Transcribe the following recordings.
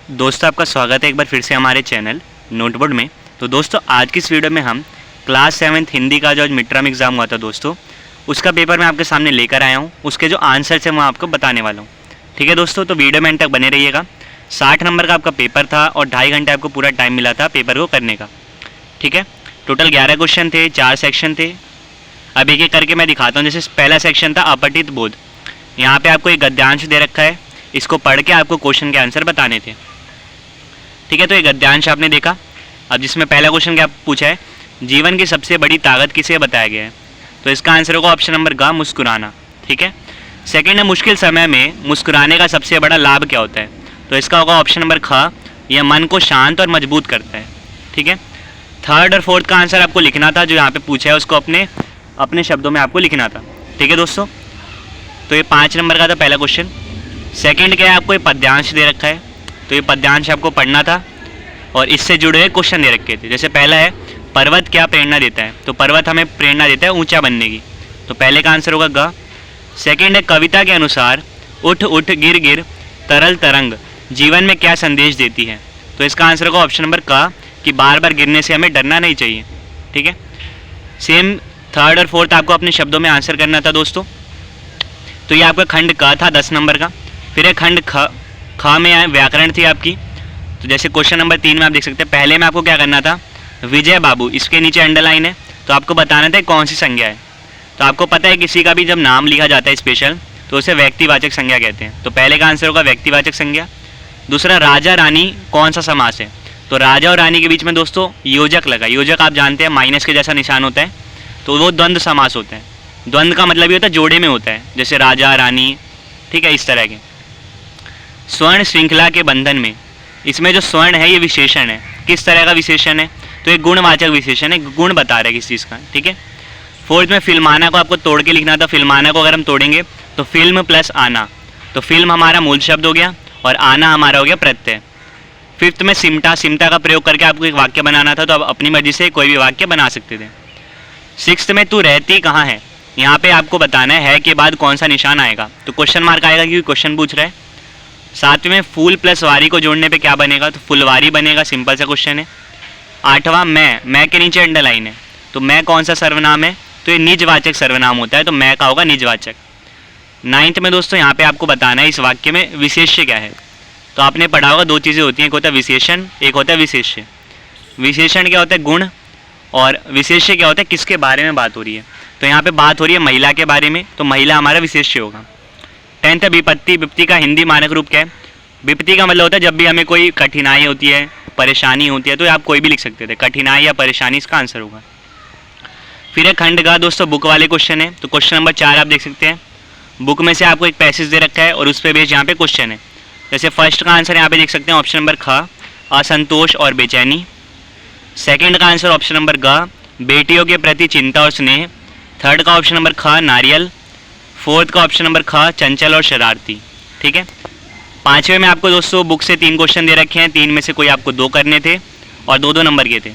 दोस्तों आपका स्वागत है एक बार फिर से हमारे चैनल नोटबोर्ड में। तो दोस्तों आज की इस वीडियो में हम क्लास 7 हिंदी का जो आज मिड टर्म एग्ज़ाम हुआ था दोस्तों, उसका पेपर मैं आपके सामने लेकर आया हूँ। उसके जो आंसर्स हैं मैं आपको बताने वाला हूँ। ठीक है दोस्तों, तो वीडियो में एंड तक बने रहिएगा। 60 नंबर का आपका पेपर था और 2.5 घंटे आपको पूरा टाइम मिला था पेपर को करने का। ठीक है, टोटल 11 क्वेश्चन थे, 4 सेक्शन थे। अब एक एक करके मैं दिखाता हूँ। जैसे पहला सेक्शन था अपठित बोध। यहाँ पे आपको एक गद्यांश दे रखा है, इसको पढ़ के आपको क्वेश्चन के आंसर बताने थे। ठीक है, तो ये गद्यांश आपने देखा। अब जिसमें पहला क्वेश्चन क्या पूछा है, जीवन की सबसे बड़ी ताकत किसे बताया गया है, तो इसका आंसर होगा ऑप्शन नंबर ग मुस्कुराना। ठीक है, सेकंड है मुश्किल समय में मुस्कुराने का सबसे बड़ा लाभ क्या होता है, तो इसका होगा ऑप्शन नंबर ख, यह मन को शांत और मजबूत करता है। ठीक है, थर्ड और फोर्थ का आंसर आपको लिखना था, जो यहाँ पे पूछा है उसको अपने शब्दों में आपको लिखना था। ठीक है दोस्तों, तो ये 5 नंबर का था पहला क्वेश्चन। सेकंड क्या है, आपको ये पद्यांश दे रखा है, तो ये पद्यांश आपको पढ़ना था और इससे जुड़े हुए क्वेश्चन दे रखे थे। जैसे पहला है पर्वत क्या प्रेरणा देता है, तो पर्वत हमें प्रेरणा देता है ऊंचा बनने की, तो पहले का आंसर होगा ग। सेकंड है कविता के अनुसार उठ उठ गिर गिर तरल तरंग जीवन में क्या संदेश देती है, तो इसका आंसर होगा ऑप्शन नंबर क, कि बार बार गिरने से हमें डरना नहीं चाहिए। ठीक है, सेम थर्ड और फोर्थ आपको अपने शब्दों में आंसर करना था दोस्तों। तो ये आपका खंड क था 10 नंबर का। फिर एक खंड ख में व्याकरण थी आपकी। तो जैसे क्वेश्चन नंबर 3 में आप देख सकते हैं, पहले में आपको क्या करना था, विजय बाबू, इसके नीचे अंडरलाइन है, तो आपको बताना था कौन सी संज्ञा है। तो आपको पता है किसी का भी जब नाम लिखा जाता है स्पेशल, तो उसे व्यक्तिवाचक संज्ञा कहते हैं। तो पहले का आंसर होगा व्यक्तिवाचक संज्ञा। दूसरा राजा रानी कौन सा समास है, तो राजा और रानी के बीच में दोस्तों योजक लगा। योजक आप जानते हैं माइनस के जैसा निशान होता है, तो वो द्वंद्व समास होता है। द्वंद्व का मतलब ये होता है जोड़े में होता है, जैसे राजा रानी। ठीक है, इस तरह के। स्वर्ण श्रृंखला के बंधन में, इसमें जो स्वर्ण है ये विशेषण है, किस तरह का विशेषण है, तो एक गुणवाचक विशेषण है, गुण बता रहा है किस चीज़ का। ठीक है, फोर्थ में फिल्माना को आपको तोड़ के लिखना था। फिल्माना को अगर हम तोड़ेंगे तो फिल्म प्लस आना, तो फिल्म हमारा मूल शब्द हो गया और आना हमारा हो गया प्रत्यय। फिफ्थ में सिमटा, सिमटा का प्रयोग करके आपको एक वाक्य बनाना था, तो आप अपनी मर्जी से कोई भी वाक्य बना सकते थे। सिक्स्थ में तू रहती कहाँ है, यहाँ पे आपको बताना है के बाद कौन सा निशान आएगा, तो क्वेश्चन मार्क आएगा क्योंकि क्वेश्चन पूछ रहा है। सातवें में फूल प्लस वारी को जोड़ने पे क्या बनेगा, तो फुलवारी बनेगा, सिंपल सा क्वेश्चन है। आठवां मैं के नीचे अंडरलाइन है, तो मैं कौन सा सर्वनाम है, तो ये निजवाचक सर्वनाम होता है, तो मैं का होगा निजवाचक। नाइन्थ में दोस्तों यहाँ पे आपको बताना है इस वाक्य में विशेष्य क्या है, तो आपने पढ़ा होगा दो चीज़ें होती हैं, एक होता है विशेषण, एक होता है विशेष्य। विशेषण क्या होता है, गुण, और विशेष्य क्या होता है, किसके बारे में बात हो रही है, तो यहाँ पे बात हो रही है महिला के बारे में, तो महिला हमारा विशेष्य होगा। 10th विपत्ति, विपत्ति का हिंदी मानक रूप क्या है, विपत्ति का मतलब होता है जब भी हमें कोई कठिनाई होती है, परेशानी होती है, तो आप कोई भी लिख सकते थे, कठिनाई या परेशानी इसका आंसर होगा। फिर है खंड का दोस्तों बुक वाले क्वेश्चन है, तो क्वेश्चन नंबर 4 आप देख सकते हैं, बुक में से आपको एक पैसेज दे रखा है और उस पर बेस यहाँ पे क्वेश्चन है। जैसे फर्स्ट का आंसर यहाँ पे देख सकते हैं ऑप्शन नंबर ख, असंतोष और बेचैनी। सेकेंड का आंसर ऑप्शन नंबर ग, बेटियों के प्रति चिंता और स्नेह। थर्ड का ऑप्शन नंबर ख, नारियल। फोर्थ का ऑप्शन नंबर ख, चंचल और शरारती। ठीक है, पांचवें में आपको दोस्तों बुक से 3 क्वेश्चन दे रखे हैं, 3 में से कोई आपको 2 करने थे और 2-2 नंबर के थे।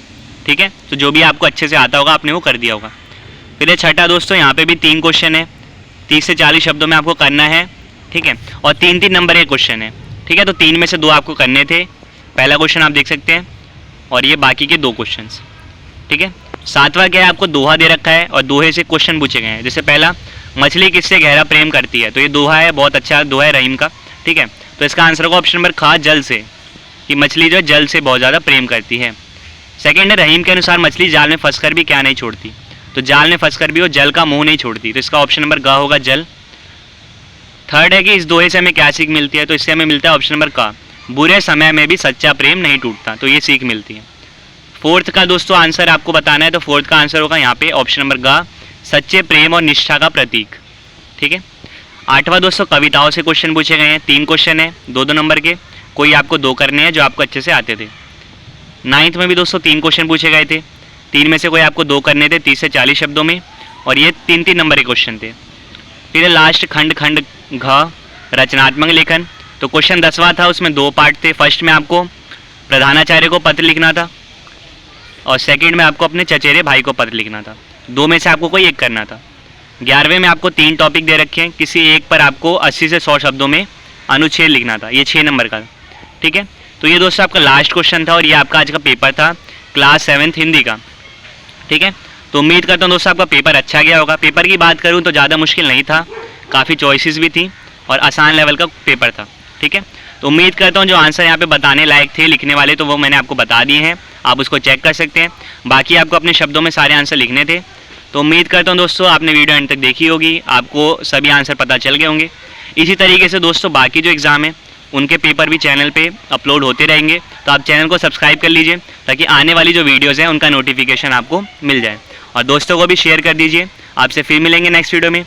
ठीक है, तो जो भी आपको अच्छे से आता होगा आपने वो कर दिया होगा। फिर ये छठा दोस्तों, यहाँ पे भी 3 क्वेश्चन है, 30 से 40 शब्दों में आपको करना है। ठीक है, और 3-3 नंबर के क्वेश्चन है। ठीक है, तो 3 में से 2 आपको करने थे, पहला क्वेश्चन आप देख सकते हैं और ये बाकी के 2 क्वेश्चन। ठीक है, सातवां क्या है, आपको दोहा दे रखा है और दोहे से क्वेश्चन पूछे गए हैं। जैसे पहला, मछली किससे गहरा प्रेम करती है, तो ये दोहा है, बहुत अच्छा दोहा है रहीम का। ठीक है, तो इसका आंसर होगा ऑप्शन नंबर ख, जल से, कि मछली जो है जल से बहुत ज़्यादा प्रेम करती है। सेकंड है रहीम के अनुसार मछली जाल में फंसकर भी क्या नहीं छोड़ती, तो जाल में फंसकर भी वो जल का मुंह नहीं छोड़ती, तो इसका ऑप्शन नंबर ग होगा जल। थर्ड है कि इस दोहे से हमें क्या सीख मिलती है, तो इससे हमें मिलता है ऑप्शन नंबर क, बुरे समय में भी सच्चा प्रेम नहीं टूटता, तो ये सीख मिलती है। फोर्थ का दोस्तों आंसर आपको बताना है, तो फोर्थ का आंसर होगा यहाँ पे ऑप्शन नंबर ग, सच्चे प्रेम और निष्ठा का प्रतीक। ठीक है, आठवां दोस्तों कविताओं से क्वेश्चन पूछे गए हैं, 3 क्वेश्चन है, 2-2 नंबर के, कोई आपको 2 करने हैं जो आपको अच्छे से आते थे। 9th में भी दोस्तों 3 क्वेश्चन पूछे गए थे, 3 में से कोई आपको 2 करने थे 30 से 40 शब्दों में, और ये 3-3 नंबर के क्वेश्चन थे। फिर लास्ट खंड घ, रचनात्मक लेखन, तो क्वेश्चन 10वां था, उसमें 2 पार्ट थे। फर्स्ट में आपको प्रधानाचार्य को पत्र लिखना था और सेकंड में आपको अपने चचेरे भाई को पत्र लिखना था, 2 में से आपको कोई एक करना था। 11वें में आपको 3 टॉपिक दे रखे हैं, किसी एक पर आपको 80 से 100 शब्दों में अनुच्छेद लिखना था, ये 6 नंबर का। ठीक है, तो ये दोस्तों आपका लास्ट क्वेश्चन था और ये आपका आज का पेपर था क्लास 7th हिंदी का। ठीक है, तो उम्मीद करता हूँ दोस्तों आपका पेपर अच्छा गया होगा। पेपर की बात करूँ तो ज़्यादा मुश्किल नहीं था, काफ़ी चॉइसेस भी थी और आसान लेवल का पेपर था। ठीक है, तो उम्मीद करता हूँ जो आंसर यहाँ पे बताने लायक थे लिखने वाले, तो वो मैंने आपको बता दिए हैं, आप उसको चेक कर सकते हैं। बाकी आपको अपने शब्दों में सारे आंसर लिखने थे। तो उम्मीद करता हूँ दोस्तों आपने वीडियो एंड तक देखी होगी, आपको सभी आंसर पता चल गए होंगे। इसी तरीके से दोस्तों बाकी जो एग्ज़ाम है उनके पेपर भी चैनल पे अपलोड होते रहेंगे, तो आप चैनल को सब्सक्राइब कर लीजिए ताकि आने वाली जो वीडियोज़ हैं उनका नोटिफिकेशन आपको मिल जाए, और दोस्तों को भी शेयर कर दीजिए। आपसे फिर मिलेंगे नेक्स्ट वीडियो में।